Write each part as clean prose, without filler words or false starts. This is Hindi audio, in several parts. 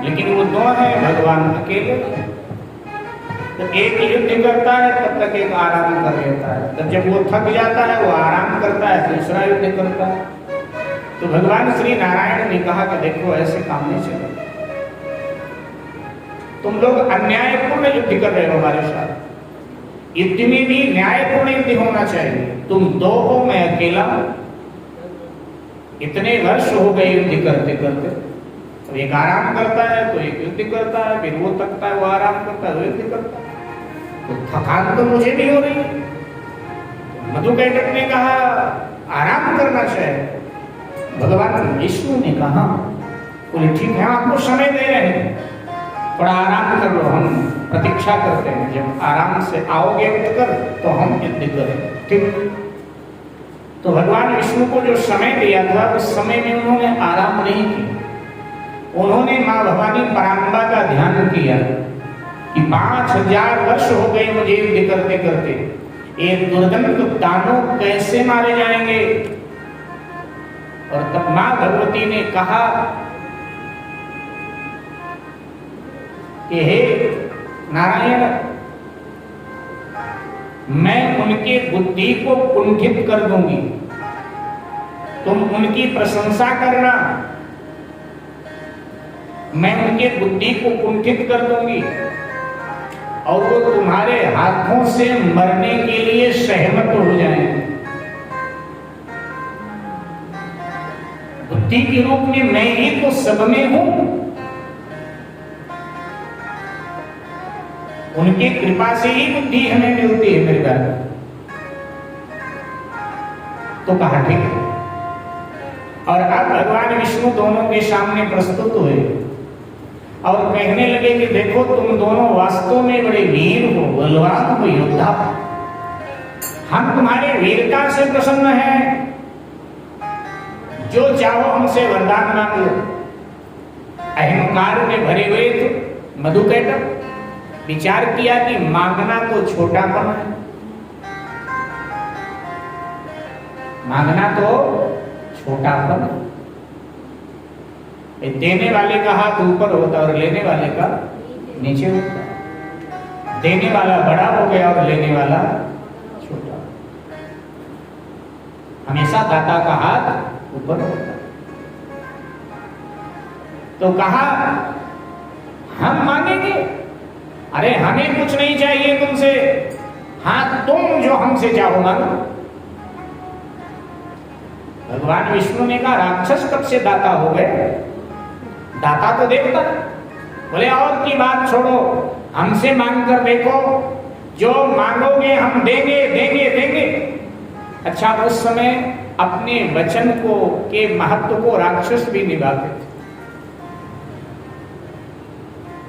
लेकिन वो दो है, भगवान अकेले। तो एक युद्ध करता है तब तक एक आराम कर लेता है, तब जब वो थक जाता है वो आराम करता है, दूसरा युद्ध करता है। तो भगवान श्री नारायण ने कहा कि देखो ऐसे काम नहीं चलेगा, तुम लोग अन्यायपूर्ण युद्ध कर रहे हो हमारे साथ। युद्ध में भी न्यायपूर्ण युद्ध होना चाहिए। तुम दो हो, मैं अकेला हूं। इतने वर्ष हो गए युद्ध करते करते, तो एक आराम करता है तो एक युद्ध करता है, फिर वो थकता है वो आराम करता है वो युद्ध करता है। तो थकान तो मुझे भी हो रही है। मधुकैटभ ने कहा आराम करना चाहिए। भगवान विष्णु ने कहा बोले ठीक है, आपको समय दे रहे हैं, थोड़ा आराम कर लो, हम प्रतीक्षा करते हैं, जब आराम से आओगे युद्ध कर तो हम युद्ध करें, ठीक। तो भगवान विष्णु को जो समय दिया था उस समय में उन्होंने आराम नहीं किया। उन्होंने माँ भवानी पराम्बा का ध्यान किया कि 5000 वर्ष हो गए मुझे युद्ध करते करते, ये दुर्दंत दानव कैसे मारे जाएंगे। और तब माँ भगवती ने कहा कि हे नारायण, मैं उनके बुद्धि को कुंठित कर दूंगी, तुम उनकी प्रशंसा करना, मैं उनके बुद्धि को कुंठित कर दूंगी और वो तुम्हारे हाथों से मरने के लिए सहमत हो जाएंगे। बुद्धि के रूप में मैं ही तो सब में हूं, उनकी कृपा से ही बुद्धि हमें मिलती है मेरे घर। तो कहा ठीक है। और अब भगवान विष्णु दोनों के सामने प्रस्तुत हुए और कहने लगे कि देखो तुम दोनों वास्तव में बड़े वीर हो, बलवान हो, योद्धा। हम तुम्हारे वीरता से प्रसन्न हैं, जो चाहो हमसे वरदान मांग लो। अहंकार में भरे हुए थे मधुकैटभ, विचार किया कि मांगना तो छोटापन है, मांगना तो छोटापन है। देने वाले का हाथ ऊपर होता और लेने वाले का नीचे होता। देने वाला बड़ा हो गया और लेने वाला छोटा। हमेशा दाता का हाथ ऊपर होता। तो कहा हम मांगेंगे, अरे हमें कुछ नहीं चाहिए तुमसे, हाँ तुम जो हमसे चाहो मांगो। भगवान विष्णु ने कहा राक्षस कब से दाता हो गए, दाता तो देखता। बोले और की बात छोड़ो, हमसे मांग कर देखो, जो मांगोगे हम देंगे देंगे देंगे। अच्छा, उस समय अपने वचन को के महत्व को राक्षस भी निभाते थे।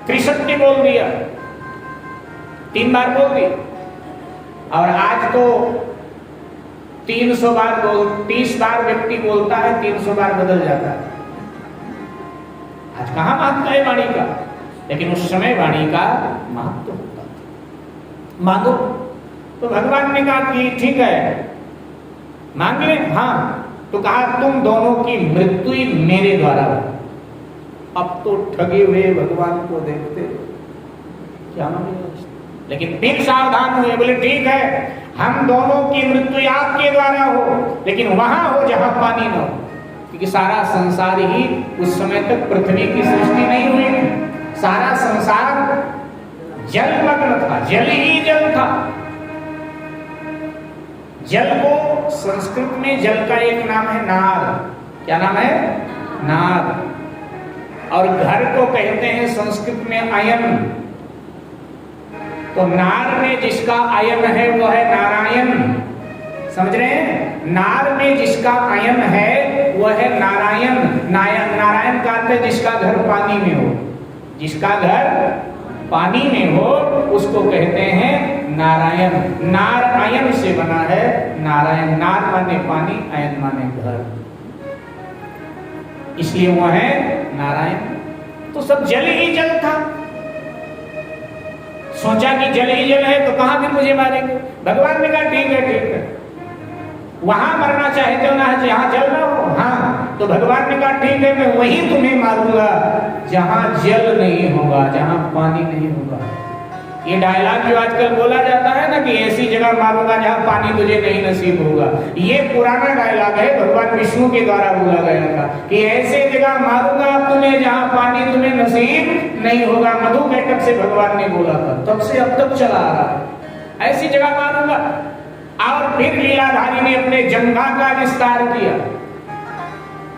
त्रिशक्ति बोल दिया, 3 बार बोल दिया, और आज तो 300 बार 30 बार व्यक्ति बोलता है, 300 बार बदल जाता है। आज कहां महत्व है वाणी का, लेकिन उस समय वाणी का महत्व होता था। मांगो। तो भगवान ने कहा कि ठीक है मांग ले। हाँ, तो कहा तुम दोनों की मृत्यु ही मेरे द्वारा हो। अब तो ठगे हुए भगवान को देखते क्या मांगे, लेकिन फिर सावधान हुए। बोले ठीक है, हम दोनों की मृत्यु आपके द्वारा हो, लेकिन वहां हो जहां पानी न हो, क्योंकि सारा संसार ही उस समय तक पृथ्वी की सृष्टि नहीं हुई। सारा संसार जलमग्न था, जल ही जल था। जल को संस्कृत में जल का एक नाम है नाद। क्या नाम है? नाद। और घर को कहते हैं संस्कृत में अयन। तो नार में जिसका अयन है वो है नारायण। समझ रहे हैं? नार में जिसका अयन है वो है नारायण। नारायण का अर्थ है जिसका घर पानी में हो। जिसका घर पानी में हो उसको कहते हैं नारायण। नार अयन से बना है नारायण। नार माने पानी, अयन माने घर, इसलिए वो है नारायण। तो सब जल ही जल था। सोचा कि जल ही जल है तो कहां फिर मुझे मारेंगे। भगवान ने कहा ठीक है ठीक है, वहां मरना चाहते हो ना जहां जल ना हो। हाँ, तो भगवान ने कहा ठीक है मैं वहीं तुम्हें मारूंगा जहां जल नहीं होगा, जहां पानी नहीं होगा। ये डायलॉग जो आजकल बोला जाता है ना कि ऐसी जगह मारूंगा जहां पानी तुझे नहीं नसीब होगा, ये पुराना डायलॉग है, भगवान विष्णु के द्वारा बोला गया था कि ऐसे जगह मारूंगा तुम्हें जहां पानी तुम्हें नसीब नहीं होगा। मधु कैटभ से भगवान ने बोला था, तब से अब तक चला आ रहा है, ऐसी जगह मारूंगा। और फिर लीलाधारी ने अपने जंघा का विस्तार किया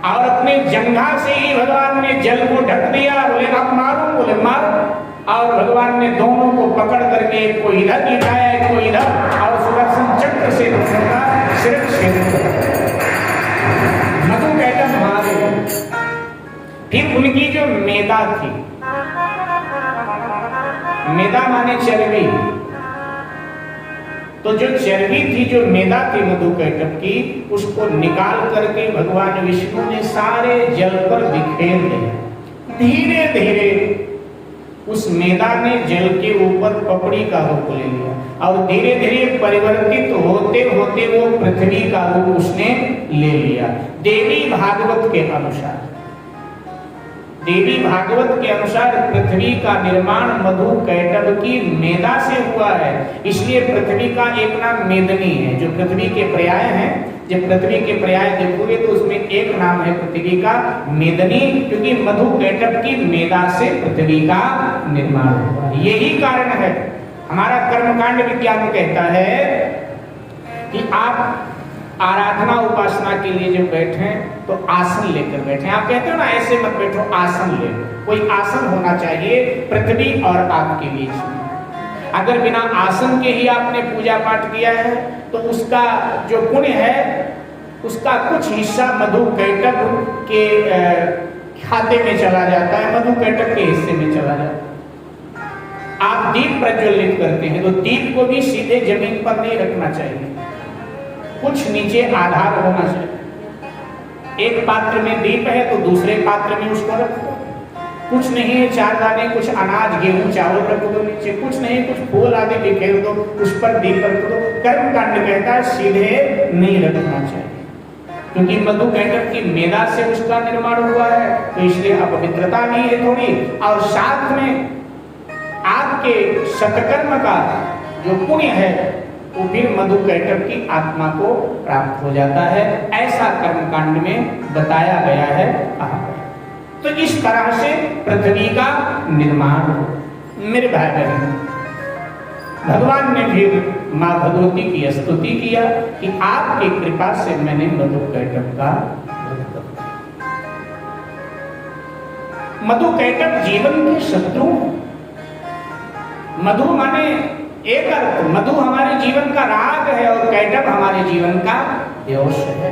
और अपने जंघा से ही भगवान ने जल को ढक दिया। बोले आप मारो, बोले मारो। और भगवान ने दोनों को पकड़ करके एक को इधर लिटाया, एक को इधर, और सुदर्शन चक्र से दोनों का सिर छेद कर मधु कैटभ मारे। फिर उनकी जो मेदा थी, मेदा माने चर्बी, तो जो चर्बी थी, जो मेदा थी मधु कैटभ की, उसको निकाल करके भगवान विष्णु ने सारे जल पर बिखेर दिया। धीरे धीरे उस मेदा ने जल के ऊपर पपड़ी का रूप ले लिया और धीरे धीरे परिवर्तित होते होते वो पृथ्वी का रूप उसने ले लिया। देवी भागवत के अनुसार, देवी भागवत के अनुसार पृथ्वी का निर्माण मधु कैटभ की मेदा से हुआ है, इसलिए पृथ्वी का एक नाम मेदनी है। जो पृथ्वी के पर्याय हैं, जब पृथ्वी के पर्याय देखोगे तो उसमें एक नाम है पृथ्वी का मेदनी, क्योंकि मधु कैटभ की मेदा से पृथ्वी का निर्माण हुआ। यही कारण है, हमारा कर्मकांड विज्ञान कहता है कि आप आराधना उपासना के लिए जब बैठे तो आसन लेकर बैठे। आप कहते हो ना ऐसे मत बैठो, आसन ले, कोई आसन होना चाहिए पृथ्वी और आपके बीच में। अगर बिना आसन के ही आपने पूजा पाठ किया है तो उसका जो पुण्य है उसका कुछ हिस्सा मधु कैटभ के खाते में चला जाता है, मधु कैटभ के हिस्से में चला जाता है। आप दीप प्रज्वलित करते हैं तो दीप को भी सीधे जमीन पर नहीं रखना चाहिए, कुछ नीचे आधार होना चाहिए। एक पात्र में दीप है तो दूसरे पात्र में उसको रख दो। कुछ नहीं है, 4 दाने कुछ अनाज गेहूं चावल रख दो नीचे, कुछ नहीं कुछ फूल आदि बिखेर दो, उस पर दीप रख दो। कर्मकांड कहता है सीधे नहीं रखना चाहिए, क्योंकि मधु कैटभ की मेदा से उसका निर्माण हुआ है, तो इसलिए अपवित्रता भी है थोड़ी, और साथ में आपके सत्कर्म का जो पुण्य है वो फिर मधु कैटभ की आत्मा को प्राप्त हो जाता है। ऐसा कर्मकांड में बताया गया है, कहा गया। तो इस तरह से पृथ्वी का निर्माण हो। मेरे भाई बहन, भगवान ने फिर माँ भगवती की स्तुति किया कि आपकी कृपा से मैंने मधु कैटभ का, मधु कैटभ जीवन के शत्रु। मधु माने एक अर्थ, मधु हमारे जीवन का राग है और कैटभ हमारे जीवन का द्वेष है।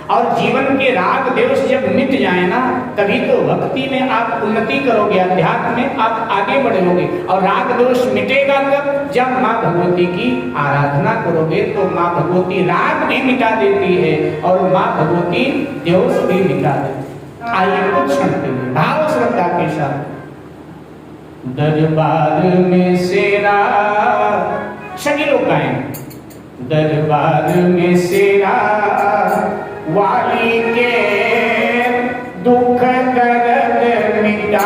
और जीवन के राग द्वेष जब मिट जाए ना, तभी तो भक्ति में आप उन्नति करोगे, अध्यात्म में आप आगे बढ़ोगे। और राग दोष मिटेगा कब? जब माँ भगवती की आराधना करोगे तो माँ भगवती राग भी मिटा देती है और माँ भगवती द्वेष भी मिटा देती है। आइए कुछ क्षण के लिए भाव श्रद्धा के साथ दरबार में सेरा, सभी लोग गाएं। दरबार में सेरा वाली के दुख दर्द मिटा